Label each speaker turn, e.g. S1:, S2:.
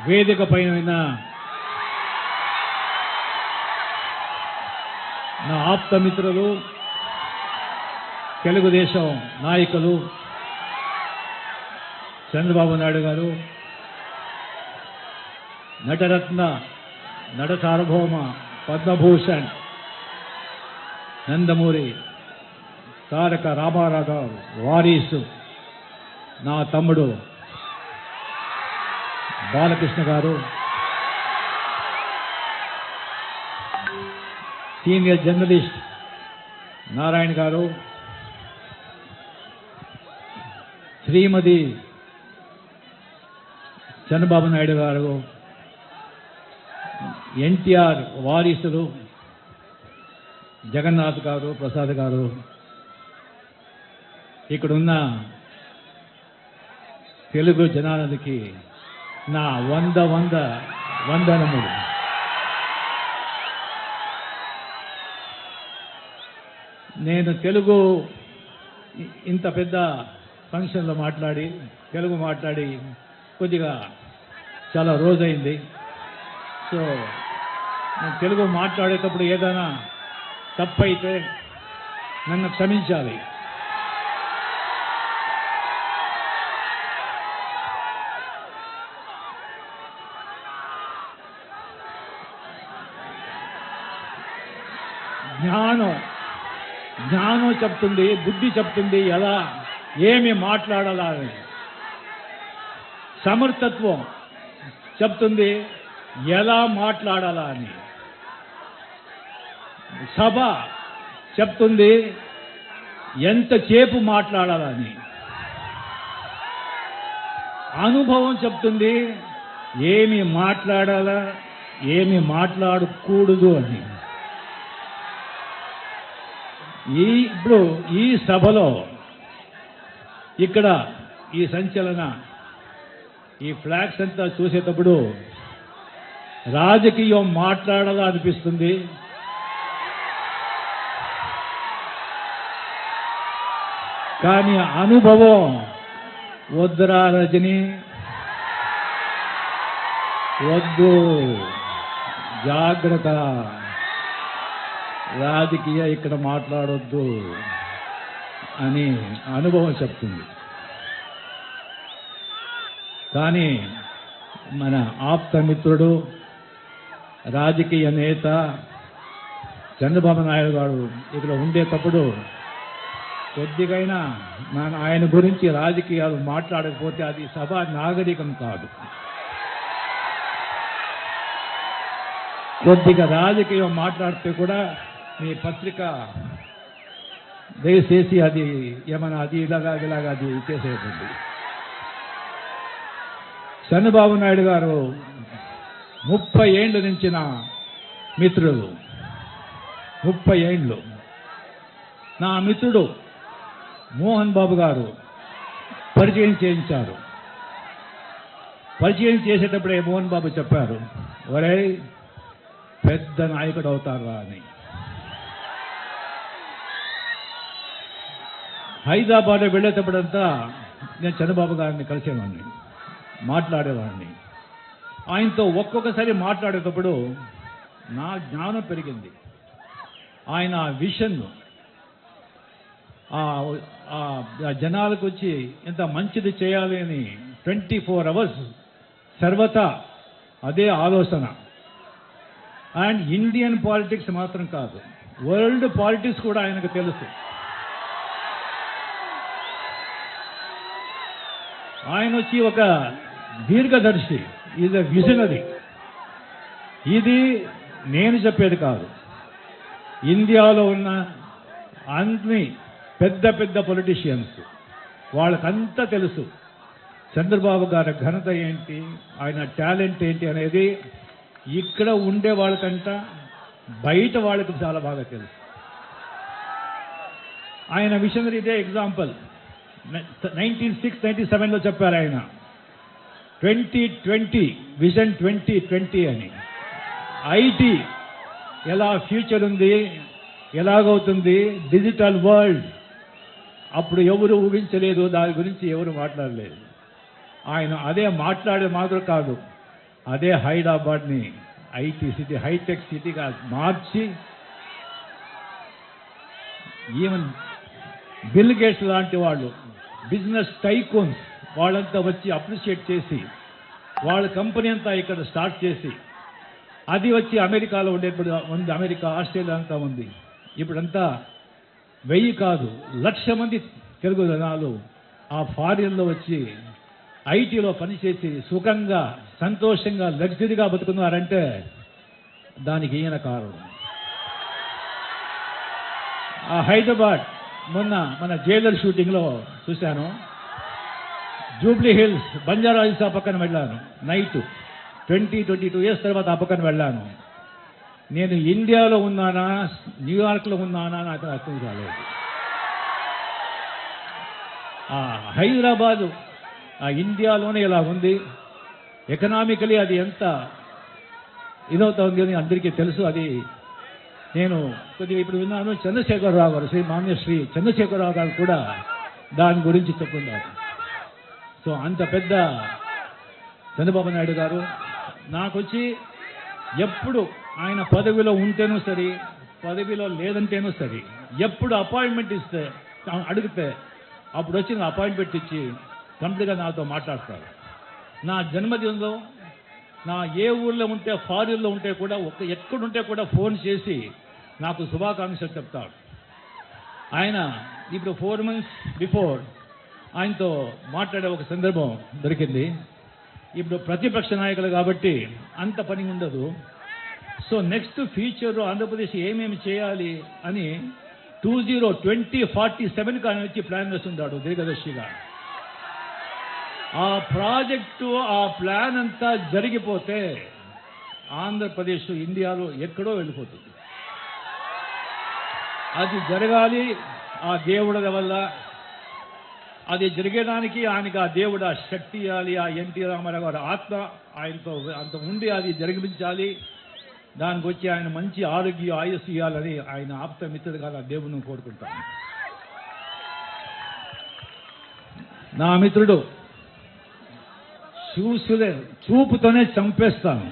S1: వేదిక పైన నా ఆప్తమిత్రులు, తెలుగుదేశం నాయకులు చంద్రబాబు నాయుడు గారు, నటరత్న, నట సార్వభౌమ, పద్మభూషణ్ నందమూరి తారక రామారావు గారు వారీసు నా తమ్ముడు బాలకృష్ణ గారు, సీనియర్ జర్నలిస్ట్ నారాయణ గారు, శ్రీమతి చంద్రబాబు నాయుడు గారు, ఎన్టీఆర్ వారీసులు జగన్నాథ్ గారు, ప్రసాద్ గారు, ఇక్కడున్న తెలుగు జనాలకి నా వందనములు. నేను తెలుగు ఇంత పెద్ద ఫంక్షన్లో తెలుగు మాట్లాడి కొద్దిగా చాలా రోజైంది. సో నేను తెలుగు మాట్లాడేటప్పుడు ఏదైనా తప్పైతే నన్ను క్షమించాలి. జ్ఞానం చెప్తుంది, బుద్ధి చెప్తుంది ఎలా ఏమి మాట్లాడాలా అని. సమర్థత్వం చెప్తుంది ఎలా మాట్లాడాలా అని. సభ చెప్తుంది ఎంతసేపు మాట్లాడాలని. అనుభవం చెప్తుంది ఏమి మాట్లాడాలా, ఏమి మాట్లాడకూడదు అని. ఇప్పుడు ఈ సభలో ఇక్కడ ఈ సంచలన ఈ ఫ్లాగ్స్ అంతా చూసేటప్పుడు రాజకీయం మాట్లాడాలా అనిపిస్తుంది. కానీ అనుభవం వద్దురా రజని, వద్దు, జాగ్రత్త, రాజకీయ ఇక్కడ మాట్లాడొద్దు అని అనుభవం చెప్తుంది. కానీ మన ఆప్తమిత్రుడు, రాజకీయ నేత చంద్రబాబు నాయుడు గారు ఇక్కడ ఉండేటప్పుడు కొద్దిగైనా ఆయన గురించి రాజకీయాలు మాట్లాడకపోతే అది సభ నాగరికం కాదు. కొద్దిగా రాజకీయం మాట్లాడితే కూడా మీ పత్రిక దయచేసి అది ఏమైనా అది ఇలాగా అది చేసేది. చంద్రబాబు నాయుడు గారు 30 ఏళ్ళ నుంచి నా మిత్రులు. 30 ఏళ్ళు. నా మిత్రుడు మోహన్ బాబు గారు పరిచయం చేయించారు. పరిచయం చేసేటప్పుడే మోహన్ బాబు చెప్పారు, ఒరే పెద్ద నాయకుడు అవుతారా అని. హైదరాబాద్ వెళ్ళేటప్పుడంతా నేను చంద్రబాబు గారిని కలిసేవాడిని, మాట్లాడేవాడిని. ఆయనతో ఒక్కొక్కసారి మాట్లాడేటప్పుడు నా జ్ఞానం పెరిగింది. ఆయన విషన్ జనాలకు వచ్చి ఎంత మంచిది చేయాలి అని 24 hours సర్వతా అదే ఆలోచన. అండ్ ఇండియన్ పాలిటిక్స్ మాత్రం కాదు, వరల్డ్ పాలిటిక్స్ కూడా ఆయనకు తెలుసు. ఆయన వచ్చి ఒక దీర్ఘదర్శి, ఈజ్ ఎ విజనరీ. ఇది నేను చెప్పేది కాదు. ఇండియాలో ఉన్న అన్ని పెద్ద పెద్ద పొలిటీషియన్స్ వాళ్ళకంతా తెలుసు చంద్రబాబు గారి ఘనత ఏంటి, ఆయన టాలెంట్ ఏంటి అనేది. ఇక్కడ ఉండే వాళ్ళకంట బయట వాళ్ళకి చాలా బాగా తెలుసు. ఆయన విషనరీ ఇదే ఎగ్జాంపుల్. 1997లో చెప్పారు ఆయన 2020 విజన్ 2020 అని. ఐటీ ఎలా ఫ్యూచర్ ఉంది, ఎలాగవుతుంది, డిజిటల్ వరల్డ్ అప్పుడు ఎవరు ఊహించలేదు, దాని గురించి ఎవరు మాట్లాడలేదు. ఆయన అదే మాట్లాడే మాత్రం కాదు, అదే హైదరాబాద్ని ఐటీ సిటీ, హైటెక్ సిటీగా మార్చి ఈవెన్ బిల్ గేట్స్ లాంటి వాళ్ళు, బిజినెస్ టైకూన్స్ వాళ్ళంతా వచ్చి అప్రిషియేట్ చేసి వాళ్ళ కంపెనీ అంతా ఇక్కడ స్టార్ట్ చేసి అది వచ్చి అమెరికాలో ఉండేప్పుడు ఉంది, అమెరికా ఆస్ట్రేలియా అంతా ఉంది. ఇప్పుడంతా 1000 కాదు 1,00,000 మంది తెలుగు జనాలు ఆ ఫారిన్లో వచ్చి ఐటీలో పనిచేసి సుఖంగా సంతోషంగా లగ్జరీగా బతుకున్నారంటే దానికి ఈయన కారణం. ఆ హైదరాబాద్ మొన్న మన జైలర్ షూటింగ్లో చూశాను. జూబ్లీ హిల్స్ బంజారా హిల్స్ ఆ పక్కన వెళ్ళాను. నైట్ 22 ఇయర్స్ తర్వాత ఆ పక్కన వెళ్ళాను. నేను ఇండియాలో ఉన్నానా న్యూయార్క్లో ఉన్నానా నాకు అర్థం కాలేదు. ఆ హైదరాబాదు ఆ ఇండియాలోనే ఇలా ఉంది. ఎకనామికలీ అది ఎంత ఇదవుతా ఉంది అని అందరికీ తెలుసు. అది నేను కొద్దిగా ఇప్పుడు విన్నాను. చంద్రశేఖరరావు గారు, శ్రీ మాన్యశ్రీ చంద్రశేఖరరావు గారు కూడా దాని గురించి చెప్పున్నారు. సో అంత పెద్ద చంద్రబాబు నాయుడు గారు నాకు వచ్చి ఎప్పుడు ఆయన పదవిలో ఉంటేనూ సరే, పదవిలో లేదంటేనూ సరే, ఎప్పుడు అపాయింట్మెంట్ ఇస్తే అడిగితే అప్పుడు వచ్చి నా అపాయింట్మెంట్ ఇచ్చి కంప్లీట్గా నాతో మాట్లాడతారు. నా జన్మదినంలో నా ఏ ఊళ్ళో ఉంటే ఫారిన్లో ఉంటే కూడా ఎక్కడుంటే కూడా ఫోన్ చేసి నాకు శుభాకాంక్షలు చెప్తాడు. ఆయన ఇప్పుడు 4 months బిఫోర్ ఆయనతో మాట్లాడే ఒక సందర్భం దొరికింది. ఇప్పుడు ప్రతిపక్ష నాయకులు కాబట్టి అంత పని ఉండదు. సో నెక్స్ట్ ఫ్యూచర్లో ఆంధ్రప్రదేశ్ ఏమేమి చేయాలి అని 2047 కానీ వచ్చి ప్లాన్ వేస్తుంటాడు దీర్ఘదర్శిగా. ఆ ప్రాజెక్టు ఆ ప్లాన్ అంతా జరిగిపోతే ఆంధ్రప్రదేశ్ ఇండియాలో ఎక్కడో వెళ్ళిపోతుంది. అది జరగాలి ఆ దేవుడి వల్ల. అది జరిగేదానికి ఆయనకి ఆ దేవుడు ఆ శక్తి ఇవ్వాలి. ఆ ఎన్టీ రామారావు గారు ఆత్మ ఆయనతో అంత ఉండి అది జరిగించాలి. దానికి వచ్చి ఆయన మంచి ఆరోగ్య ఆయుస్సు ఇవ్వాలని ఆయన ఆప్త మిత్రుడుగా ఆ దేవుడిని కోరుకుంటాను. నా మిత్రుడు చూపుతోనే చంపేస్తాను.